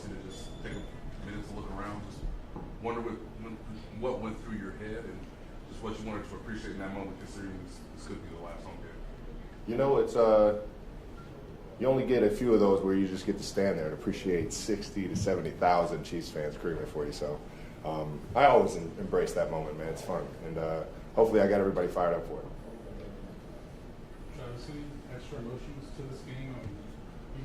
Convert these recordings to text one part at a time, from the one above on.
opportunity to just take a minute to look around, just wonder what went through your head and just what you wanted to appreciate in that moment, considering this could be the last home game? You know, it's you only get a few of those where you just get to stand there and appreciate 60 to 70,000 Chiefs fans screaming for you. So I always embrace that moment, man. It's fun, and hopefully I got everybody fired up for it. Travis, any extra emotions to this game?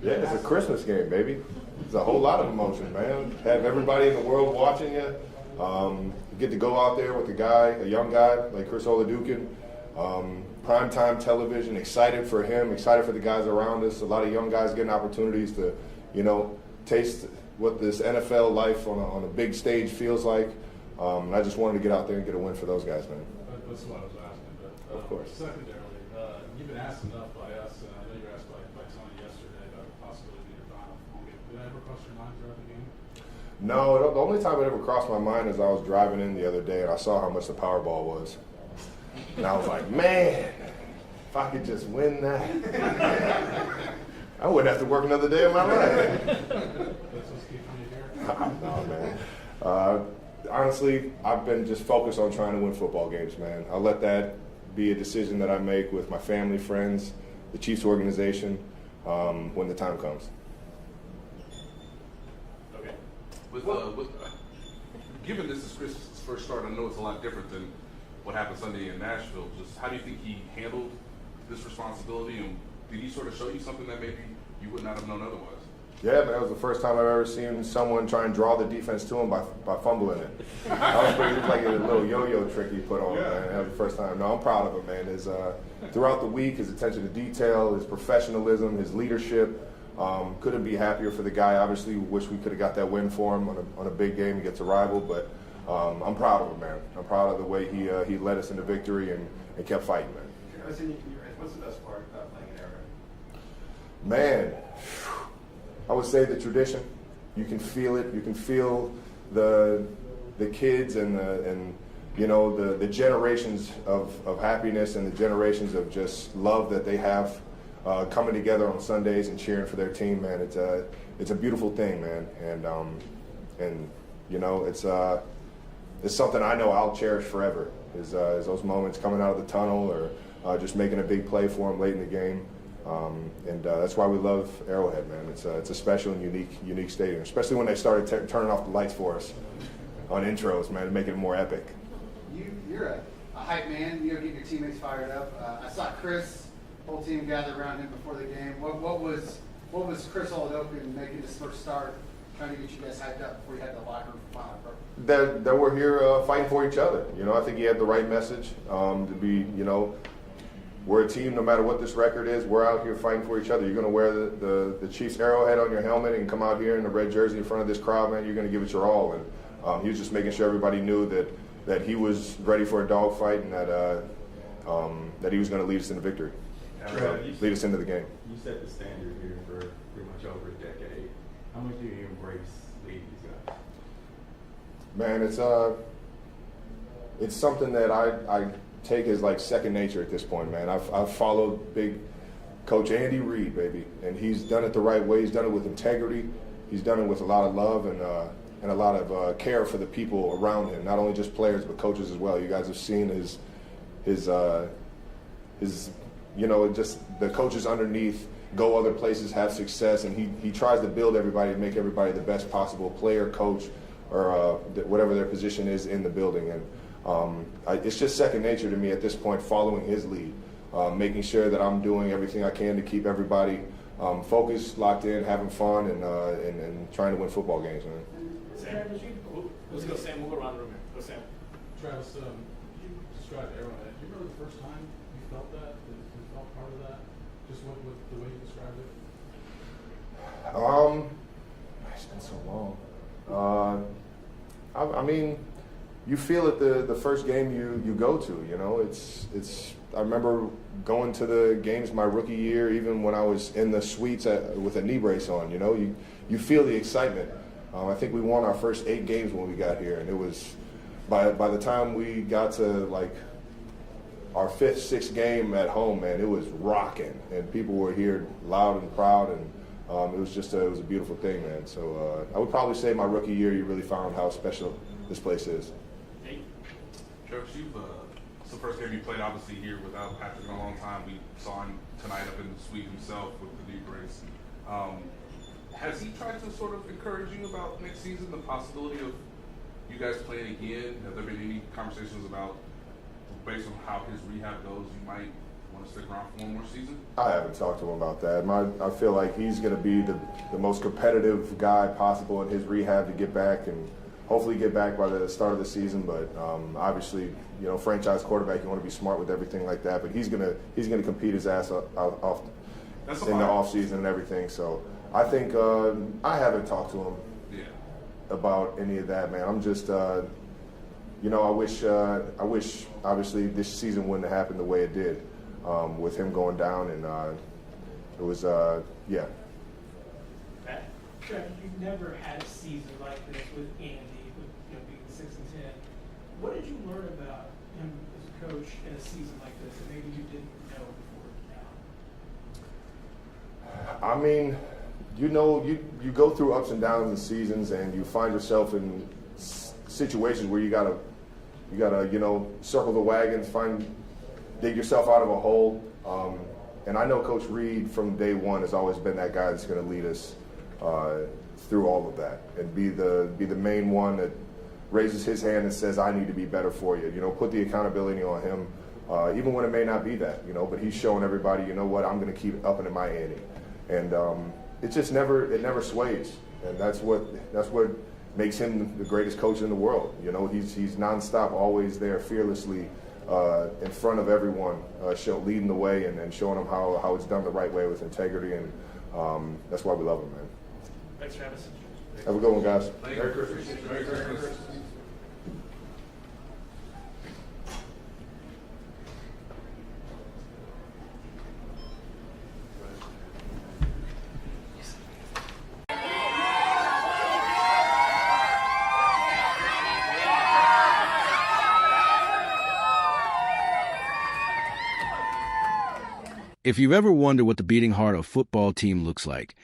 Yeah, it's a Christmas game, baby. It's a whole lot of emotions, man. Have everybody in the world watching you. You get to go out there with a young guy like Chris Oladokun. Primetime television, excited for him, excited for the guys around us. A lot of young guys getting opportunities to, taste what this NFL life on a big stage feels like. And I just wanted to get out there and get a win for those guys, man. That's what I was asking. But, of course. Secondarily, you've been asked enough by us, and I know you were asked by Tony yesterday about the possibility of your final home game. Did that ever cross your mind throughout the game? No, the only time it ever crossed my mind is I was driving in the other day and I saw how much the Powerball was. And I was like, man, if I could just win that, I wouldn't have to work another day of my life. That's what's keeping you here? No, man. Honestly, I've been just focused on trying to win football games, man. I'll let that be a decision that I make with my family, friends, the Chiefs organization, when the time comes. Okay. Given this is Chris' first start, I know it's a lot different than what happened Sunday in Nashville. Just how do you think he handled this responsibility, and did he sort of show you something that maybe you would not have known otherwise? Yeah, man, that was the first time I've ever seen someone try and draw the defense to him by fumbling it. That was pretty, like a little yo-yo trick he put on, man. That was the first time. No, I'm proud of him, man. Throughout the week, his attention to detail, his professionalism, his leadership. Couldn't be happier for the guy. Obviously, wish we could have got that win for him on a big game against a rival, but I'm proud of him, man. I'm proud of the way he led us into victory and kept fighting, man. What's the best part about playing in Arrowhead? Man, I would say the tradition. You can feel it. You can feel the kids and the generations of happiness and the generations of just love that they have coming together on Sundays and cheering for their team. Man, it's a beautiful thing, man. And it's something I know I'll cherish forever. Is those moments coming out of the tunnel or just making a big play for them late in the game. That's why we love Arrowhead, man. It's a special and unique stadium, especially when they started turning off the lights for us on intros, man, to make it more epic. You're a hype man. You get your teammates fired up. I saw Chris, whole team gather around him before the game. What was Chris Oladokun making his first start, trying to get you guys hyped up before you had the locker room final? That we're here fighting for each other. I think he had the right message to be, we're a team no matter what this record is. We're out here fighting for each other. You're going to wear the Chiefs arrowhead on your helmet and come out here in the red jersey in front of this crowd, man. You're going to give it your all. And he was just making sure everybody knew that he was ready for a dogfight and that he was going to lead us into victory, lead us into the game. You set the standard here for pretty much over a decade. How much do you embrace leading these guys? Man, it's something that I take as like second nature at this point, man. I've followed big Coach Andy Reid, baby, and he's done it the right way. He's done it with integrity. He's done it with a lot of love and a lot of care for the people around him, not only just players but coaches as well. You guys have seen his just the coaches underneath go other places, have success, and he tries to build everybody and make everybody the best possible player, coach, or whatever their position is in the building. And it's just second nature to me at this point, following his lead, making sure that I'm doing everything I can to keep everybody focused, locked in, having fun, and trying to win football games, man. Let's go, Sam. We'll go around the room here. Go, Sam. Travis, you described Arrowhead. Do you remember the first time you felt that? You felt part of that? Just what the way you described it? It's been so long. I mean, you feel it the first game you go to. It's. I remember going to the games my rookie year, even when I was in the suites with a knee brace on. You feel the excitement. I think we won our first 8 games when we got here, and it was by the time we got to like our 5th, 6th game at home, man, it was rocking, and people were here loud and proud, and it was a beautiful thing, man. So I would probably say my rookie year, you really found how special this place is. Coach, it's the first game you played obviously here without Patrick in a long time. We saw him tonight up in the suite himself with the knee brace. Has he tried to sort of encourage you about next season, the possibility of you guys playing again? Have there been any conversations about, based on how his rehab goes, you might want to stick around for one more season? I haven't talked to him about that. I feel like he's going to be the most competitive guy possible in his rehab to get back and hopefully get back by the start of the season. But obviously, franchise quarterback, you want to be smart with everything like that. But he's gonna compete his ass off in the off season and everything. So I think I haven't talked to him about any of that, man. I'm just I wish obviously this season wouldn't have happened the way it did with him going down, and it was yeah. Trevor, you've never had a season like this with Andy, being 6-10. What did you learn about him as a coach in a season like this that maybe you didn't know before now? I mean, you go through ups and downs in seasons, and you find yourself in situations where you gotta circle the wagons, dig yourself out of a hole. And I know Coach Reed from day one has always been that guy that's going to lead us through all of that and be the main one that raises his hand and says, I need to be better for you. Put the accountability on him, even when it may not be that, but he's showing everybody, I'm going to keep upping in my ante. And it just never sways. And that's what makes him the greatest coach in the world. He's nonstop, always there, fearlessly in front of everyone, leading the way and showing them how it's done the right way with integrity. And that's why we love him, man. Thanks, Travis. Have a good one, guys. Merry Christmas. Merry Christmas. If you've ever wondered what the beating heart of a football team looks like,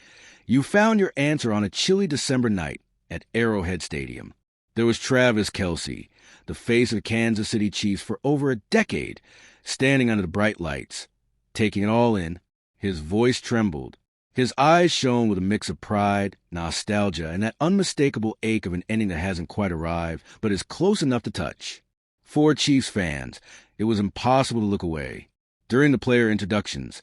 you found your answer on a chilly December night at Arrowhead Stadium. There was Travis Kelce, the face of the Kansas City Chiefs for over a decade, standing under the bright lights, taking it all in. His voice trembled. His eyes shone with a mix of pride, nostalgia, and that unmistakable ache of an ending that hasn't quite arrived, but is close enough to touch. For Chiefs fans, it was impossible to look away. During the player introductions,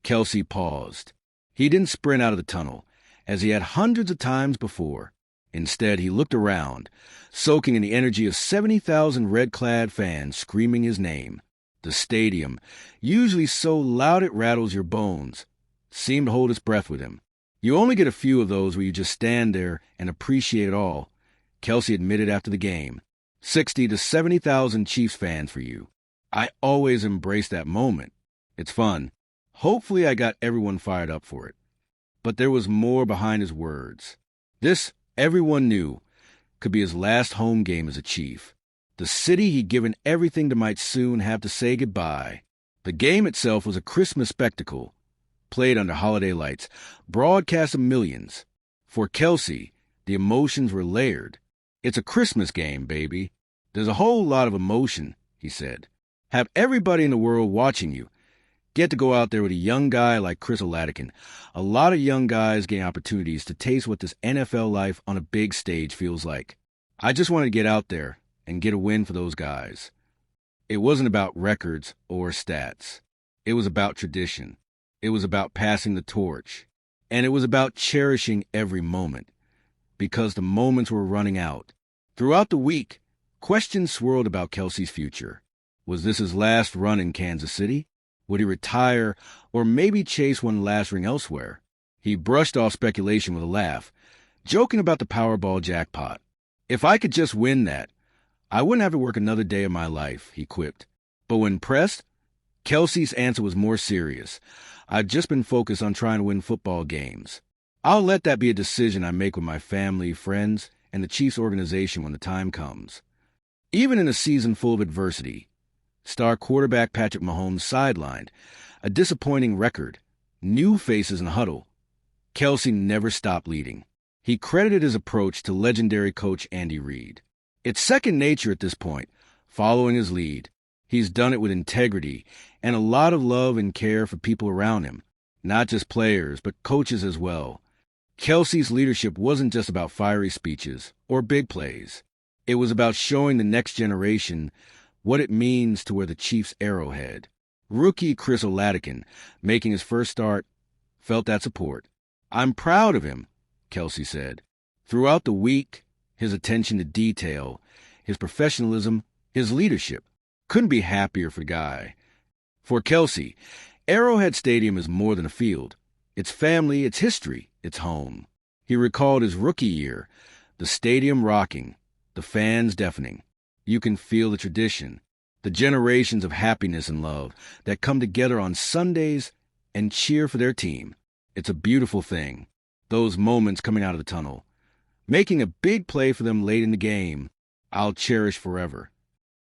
Kelce paused. He didn't sprint out of the tunnel, as he had hundreds of times before. Instead, he looked around, soaking in the energy of 70,000 red-clad fans screaming his name. The stadium, usually so loud it rattles your bones, seemed to hold its breath with him. You only get a few of those where you just stand there and appreciate it all, Kelce admitted after the game. 60 to 70,000 Chiefs fans for you. I always embrace that moment. It's fun. Hopefully I got everyone fired up for it. But there was more behind his words. This, everyone knew, could be his last home game as a Chief. The city he'd given everything to might soon have to say goodbye. The game itself was a Christmas spectacle, played under holiday lights, broadcast of millions. For Kelce, the emotions were layered. It's a Christmas game, baby. There's a whole lot of emotion, he said. Have everybody in the world watching you. Get to go out there with a young guy like Chris Oladokun. A lot of young guys getting opportunities to taste what this NFL life on a big stage feels like. I just wanted to get out there and get a win for those guys. It wasn't about records or stats. It was about tradition. It was about passing the torch. And it was about cherishing every moment, because the moments were running out. Throughout the week, questions swirled about Kelce's future. Was this his last run in Kansas City? Would he retire or maybe chase one last ring elsewhere? He brushed off speculation with a laugh, joking about the Powerball jackpot. If I could just win that, I wouldn't have to work another day of my life, he quipped. But when pressed, Kelce's answer was more serious. I've just been focused on trying to win football games. I'll let that be a decision I make with my family, friends, and the Chiefs organization when the time comes. Even in a season full of adversity, star quarterback Patrick Mahomes sidelined, a disappointing record, new faces in the huddle. Kelce never stopped leading. He credited his approach to legendary coach Andy Reid. It's second nature at this point, following his lead. He's done it with integrity and a lot of love and care for people around him, not just players, but coaches as well. Kelce's leadership wasn't just about fiery speeches or big plays. It was about showing the next generation what it means to wear the Chiefs' arrowhead. Rookie Chris Oladokun, making his first start, felt that support. "I'm proud of him," Kelce said. Throughout the week, his attention to detail, his professionalism, his leadership. Couldn't be happier for the guy. For Kelce, Arrowhead Stadium is more than a field. It's family, it's history, it's home. He recalled his rookie year, the stadium rocking, the fans deafening. You can feel the tradition, the generations of happiness and love that come together on Sundays and cheer for their team. It's a beautiful thing, those moments coming out of the tunnel. Making a big play for them late in the game, I'll cherish forever.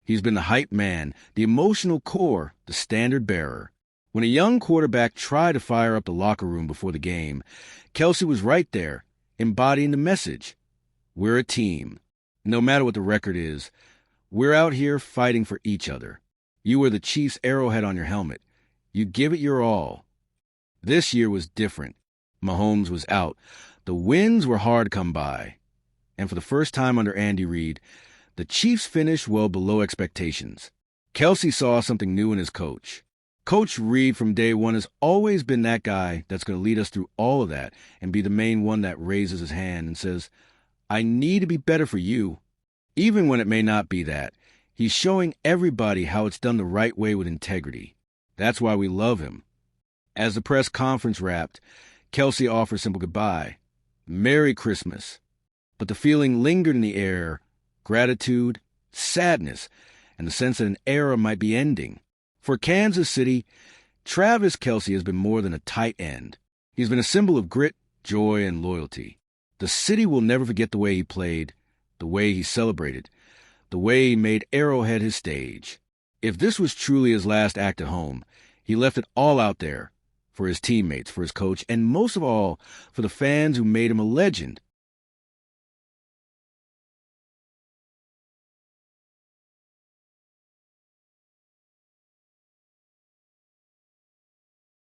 He's been the hype man, the emotional core, the standard bearer. When a young quarterback tried to fire up the locker room before the game, Kelce was right there, embodying the message. We're a team. No matter what the record is, we're out here fighting for each other. You wear the Chiefs' arrowhead on your helmet. You give it your all. This year was different. Mahomes was out. The wins were hard to come by. And for the first time under Andy Reid, the Chiefs finished well below expectations. Kelce saw something new in his coach. Coach Reid from day one has always been that guy that's going to lead us through all of that and be the main one that raises his hand and says, "I need to be better for you." Even when it may not be that, he's showing everybody how it's done the right way with integrity. That's why we love him. As the press conference wrapped, Kelce offered a simple goodbye. Merry Christmas. But the feeling lingered in the air, gratitude, sadness, and the sense that an era might be ending. For Kansas City, Travis Kelce has been more than a tight end. He's been a symbol of grit, joy, and loyalty. The city will never forget the way he played, the way he celebrated, the way he made Arrowhead his stage. If this was truly his last act at home, he left it all out there for his teammates, for his coach, and most of all, for the fans who made him a legend